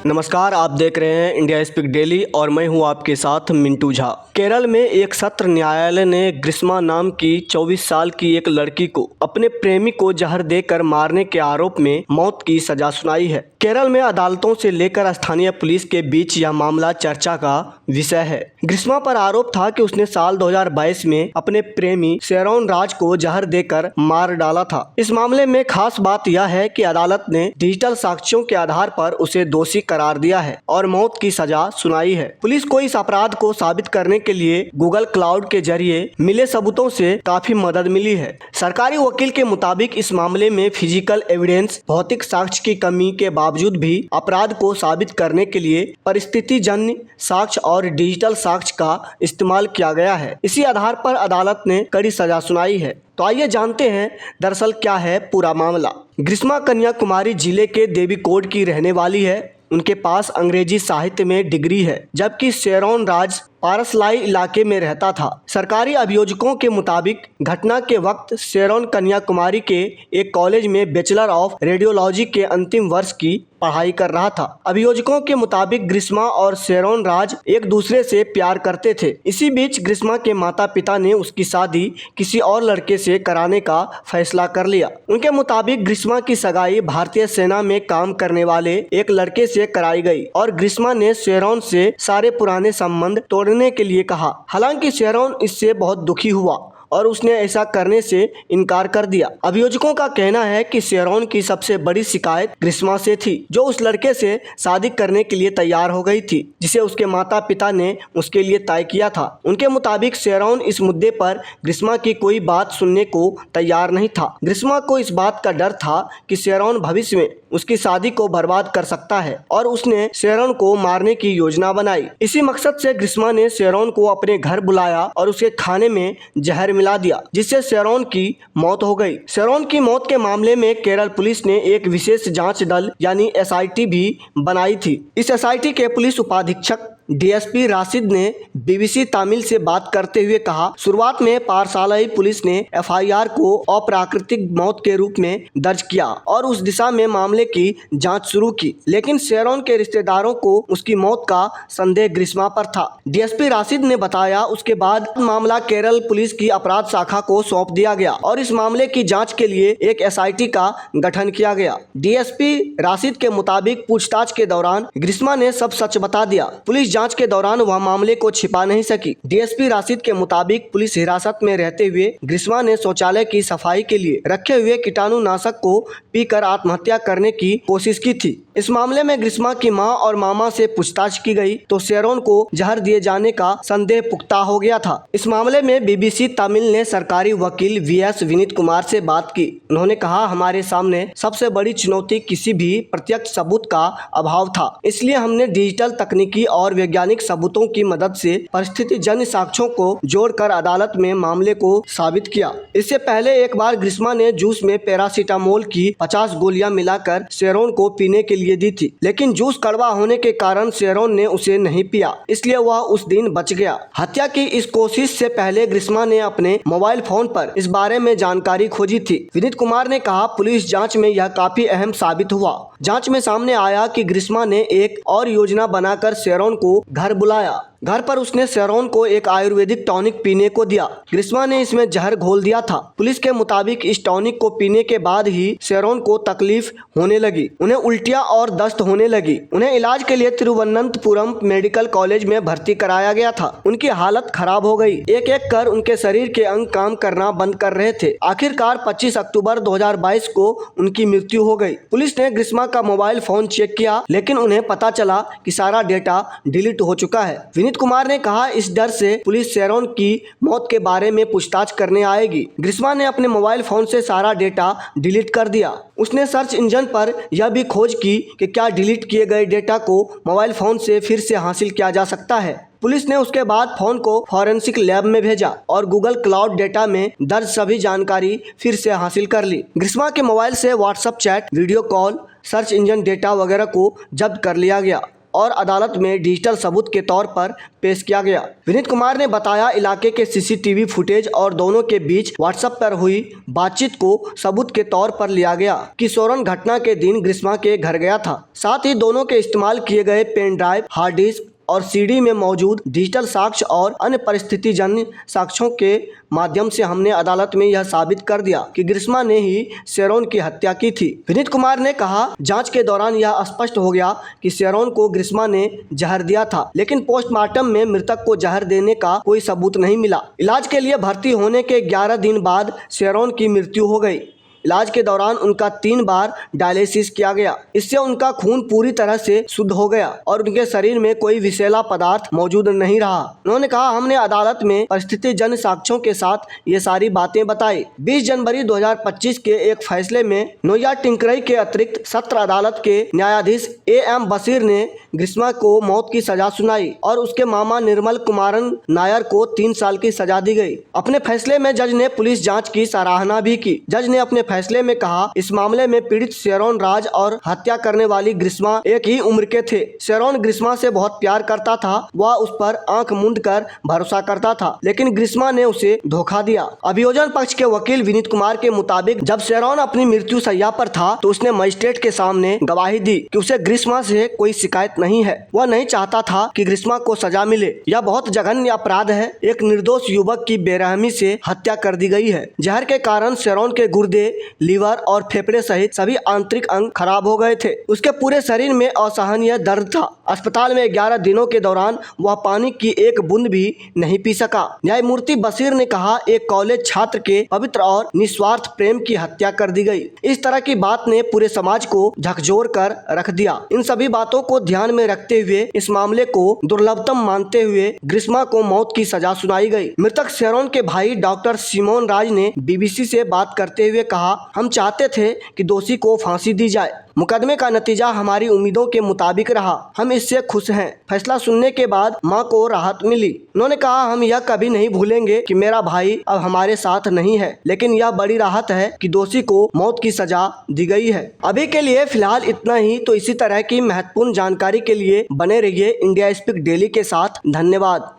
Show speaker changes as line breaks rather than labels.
नमस्कार, आप देख रहे हैं इंडिया स्पीक डेली और मैं हूं आपके साथ मिंटू झा। केरल में एक सत्र न्यायालय ने ग्रीष्मा नाम की 24 साल की एक लड़की को अपने प्रेमी को जहर देकर मारने के आरोप में मौत की सजा सुनाई है। केरल में अदालतों से लेकर स्थानीय पुलिस के बीच यह मामला चर्चा का विषय है। ग्रीष्मा पर आरोप था कि उसने साल 2022 में अपने प्रेमी शेरोन राज को जहर देकर मार डाला था। इस मामले में खास बात यह है कि अदालत ने डिजिटल साक्ष्यों के आधार पर उसे दोषी करार दिया है और मौत की सजा सुनाई है। पुलिस को इस अपराध को साबित करने के लिए गूगल क्लाउड के जरिए मिले सबूतों से काफी मदद मिली है। सरकारी वकील के मुताबिक इस मामले में फिजिकल एविडेंस, भौतिक साक्ष्य की कमी के बावजूद भी अपराध को साबित करने के लिए परिस्थितिजन्य साक्ष्य और डिजिटल साक्ष्य का इस्तेमाल किया गया है। इसी आधार पर अदालत ने कड़ी सजा सुनाई है। तो आइए जानते हैं दरअसल क्या है पूरा मामला। ग्रीष्मा कन्याकुमारी जिले के देवीकोट की रहने वाली है। उनके पास अंग्रेजी साहित्य में डिग्री है, जबकि शेरोन राज पारसलाई इलाके में रहता था। सरकारी अभियोजकों के मुताबिक घटना के वक्त शेरोन कन्याकुमारी के एक कॉलेज में बैचलर ऑफ रेडियोलॉजी के अंतिम वर्ष की पढ़ाई कर रहा था। अभियोजकों के मुताबिक ग्रीष्मा और शेरोन राज एक दूसरे से प्यार करते थे। इसी बीच ग्रीष्मा के माता पिता ने उसकी शादी किसी और लड़के से कराने का फैसला कर लिया। उनके मुताबिक ग्रीष्मा की सगाई भारतीय सेना में काम करने वाले एक लड़के से कराई गई और ग्रीष्मा ने शेरोन से सारे पुराने संबंध तोड़ने के लिए कहा। हालांकि शेरोन इससे बहुत दुखी हुआ और उसने ऐसा करने से इनकार कर दिया। अभियोजकों का कहना है कि शेरोन की सबसे बड़ी शिकायत ग्रीष्मा से थी, जो उस लड़के से शादी करने के लिए तैयार हो गई थी जिसे उसके माता पिता ने उसके लिए तय किया था। उनके मुताबिक शेरोन इस मुद्दे पर ग्रीष्मा की कोई बात सुनने को तैयार नहीं था। ग्रीष्मा को इस बात का डर था कि शेरोन भविष्य में उसकी शादी को बर्बाद कर सकता है और उसने शेरोन को मारने की योजना बनाई। इसी मकसद से ग्रीष्मा ने शेरोन को अपने घर बुलाया और उसके खाने में जहर मिला दिया, जिससे शेरोन की मौत हो गई। शेरोन की मौत के मामले में केरल पुलिस ने एक विशेष जांच दल यानी एसआईटी भी बनाई थी। इस एसआईटी के पुलिस उपाधीक्षक डीएसपी राशिद ने बीबीसी तमिल से बात करते हुए कहा, शुरुआत में पारसालाई पुलिस ने एफआईआर को अप्राकृतिक मौत के रूप में दर्ज किया और उस दिशा में मामले की जांच शुरू की, लेकिन शेरोन के रिश्तेदारों को उसकी मौत का संदेह ग्रीष्मा पर था। डीएसपी राशिद ने बताया, उसके बाद मामला केरल पुलिस की अपराध शाखा को सौंप दिया गया और इस मामले की जाँच के लिए एक एसआईटी का गठन किया गया। डीएसपी राशिद के मुताबिक पूछताछ के दौरान ग्रीष्मा ने सब सच बता दिया। पुलिस जांच के दौरान वह मामले को छिपा नहीं सकी। डीएसपी राशिद के मुताबिक पुलिस हिरासत में रहते हुए ग्रीष्मा ने शौचालय की सफाई के लिए रखे हुए कीटाणुनाशक को पीकर आत्महत्या करने की कोशिश की थी। इस मामले में ग्रीष्मा की मां और मामा से पूछताछ की गई तो शेरोन को जहर दिए जाने का संदेह पुख्ता हो गया था। इस मामले में बीबीसी तमिल ने सरकारी वकील वीएस विनीत कुमार से बात की। उन्होंने कहा, हमारे सामने सबसे बड़ी चुनौती किसी भी प्रत्यक्ष सबूत का अभाव था, इसलिए हमने डिजिटल तकनीकी और वैज्ञानिक सबूतों की मदद से परिस्थितिजन्य साक्ष्यों को जोड़कर अदालत में मामले को साबित किया। इससे पहले एक बार ग्रीष्मा ने जूस में पैरासीटामोल की 50 गोलियां मिलाकर शेरोन को पीने के लिए दी थी, लेकिन जूस कड़वा होने के कारण शेरोन ने उसे नहीं पिया, इसलिए वह उस दिन बच गया। हत्या की इस कोशिश से पहले ग्रीष्मा ने अपने मोबाइल फोन पर इस बारे में जानकारी खोजी थी। विनीत कुमार ने कहा, पुलिस जांच में यह काफी अहम साबित हुआ। जांच में सामने आया कि ग्रीष्मा ने एक और योजना बनाकर शेरोन को घर बुलाया। घर पर उसने शेरोन को एक आयुर्वेदिक टॉनिक पीने को दिया। ग्रीष्मा ने इसमें जहर घोल दिया था। पुलिस के मुताबिक इस टॉनिक को पीने के बाद ही शेरोन को तकलीफ होने लगी, उन्हें उल्टियां और दस्त होने लगी। उन्हें इलाज के लिए तिरुवनंतपुरम मेडिकल कॉलेज में भर्ती कराया गया था। उनकी हालत खराब हो गई। एक एक कर उनके शरीर के अंग काम करना बंद कर रहे थे। आखिरकार 25 अक्टूबर 2022 को उनकी मृत्यु हो गई। पुलिस ने ग्रीष्मा का मोबाइल फोन चेक किया, लेकिन उन्हें पता चला कि सारा डेटा डिलीट हो चुका है। विनीत कुमार ने कहा, इस डर से पुलिस शेरोन की मौत के बारे में पूछताछ करने आएगी। ग्रीष्मा ने अपने मोबाइल फोन से सारा डेटा डिलीट कर दिया। उसने सर्च इंजन पर यह भी खोज की कि क्या डिलीट किए गए डेटा को मोबाइल फोन से फिर से हासिल किया जा सकता है। पुलिस ने उसके बाद फोन को फॉरेंसिक लैब में भेजा और गूगल क्लाउड डेटा में दर्ज सभी जानकारी फिर से हासिल कर ली। ग्रीष्मा के मोबाइल से WhatsApp chat, video call, search engine data वगैरह को जब्त कर लिया गया। और अदालत में डिजिटल सबूत के तौर पर पेश किया गया। विनीत कुमार ने बताया, इलाके के सीसीटीवी फुटेज और दोनों के बीच व्हाट्सएप पर हुई बातचीत को सबूत के तौर पर लिया गया कि सोरेन घटना के दिन ग्रिस्मा के घर गया था। साथ ही दोनों के इस्तेमाल किए गए पेन ड्राइव, हार्ड डिस्क और सीडी में मौजूद डिजिटल साक्ष्य और अन्य परिस्थितिजन्य साक्ष्यों के माध्यम से हमने अदालत में यह साबित कर दिया कि ग्रिस्मा ने ही शेरोन की हत्या की थी। विनीत कुमार ने कहा, जांच के दौरान यह स्पष्ट हो गया कि शेरोन को ग्रिस्मा ने जहर दिया था, लेकिन पोस्टमार्टम में मृतक को जहर देने का कोई सबूत नहीं मिला। इलाज के लिए भर्ती होने के 11 दिन बाद शेरोन की मृत्यु हो गई। इलाज के दौरान उनका 3 बार डायलिसिस किया गया। इससे उनका खून पूरी तरह से शुद्ध हो गया और उनके शरीर में कोई विषैला पदार्थ मौजूद नहीं रहा। उन्होंने कहा, हमने अदालत में परिस्थितिजन्य साक्ष्यों के साथ ये सारी बातें बताई। 20 जनवरी 2025 के एक फैसले में नोया टिंकरई के अतिरिक्त सत्र अदालत के न्यायाधीश AM बशीर ने ग्रिस्मा को मौत की सजा सुनाई और उसके मामा निर्मल कुमारन नायर को 3 साल की सजा दी गई। अपने फैसले में जज ने पुलिस जांच की सराहना भी की। जज ने अपने फैसले में कहा, इस मामले में पीड़ित शेरोन राज और हत्या करने वाली ग्रिस्मा एक ही उम्र के थे। शेरोन ग्रिस्मा से बहुत प्यार करता था। वह उस पर आंख मूंद कर भरोसा करता था, लेकिन ग्रिस्मा ने उसे धोखा दिया। अभियोजन पक्ष के वकील विनीत कुमार के मुताबिक जब शेरोन अपनी मृत्यु शैया पर था तो उसने मजिस्ट्रेट के सामने गवाही दी कि उसे ग्रिस्मा से कोई शिकायत नहीं है। वह नहीं चाहता था कि ग्रिस्मा को सजा मिले। यह बहुत जघन्य अपराध है। एक निर्दोष युवक की बेरहमी से हत्या कर दी गई है। जहर के कारण शेरोन के गुर्दे, लीवर और फेफड़े सहित सभी आंतरिक अंग खराब हो गए थे। उसके पूरे शरीर में असहनीय दर्द था। अस्पताल में 11 दिनों के दौरान वह पानी की एक बूंद भी नहीं पी सका। न्यायमूर्ति बशीर ने कहा, एक कॉलेज छात्र के पवित्र और निस्वार्थ प्रेम की हत्या कर दी गई। इस तरह की बात ने पूरे समाज को झकझोर कर रख दिया। इन सभी बातों को ध्यान में रखते हुए इस मामले को दुर्लभतम मानते हुए ग्रिस्मा को मौत की सजा सुनाई गई। मृतक शेरोन के भाई डॉक्टर सिमोन राज ने BBC से बात करते हुए कहा, हम चाहते थे कि दोषी को फांसी दी जाए। मुकदमे का नतीजा हमारी उम्मीदों के मुताबिक रहा। हम इससे खुश हैं। फैसला सुनने के बाद मां को राहत मिली। उन्होंने कहा, हम यह कभी नहीं भूलेंगे कि मेरा भाई अब हमारे साथ नहीं है, लेकिन यह बड़ी राहत है कि दोषी को मौत की सजा दी गई है। अभी के लिए फिलहाल इतना ही। तो इसी तरह की महत्वपूर्ण जानकारी के लिए बने रहिए इंडिया स्पीक डेली के साथ। धन्यवाद।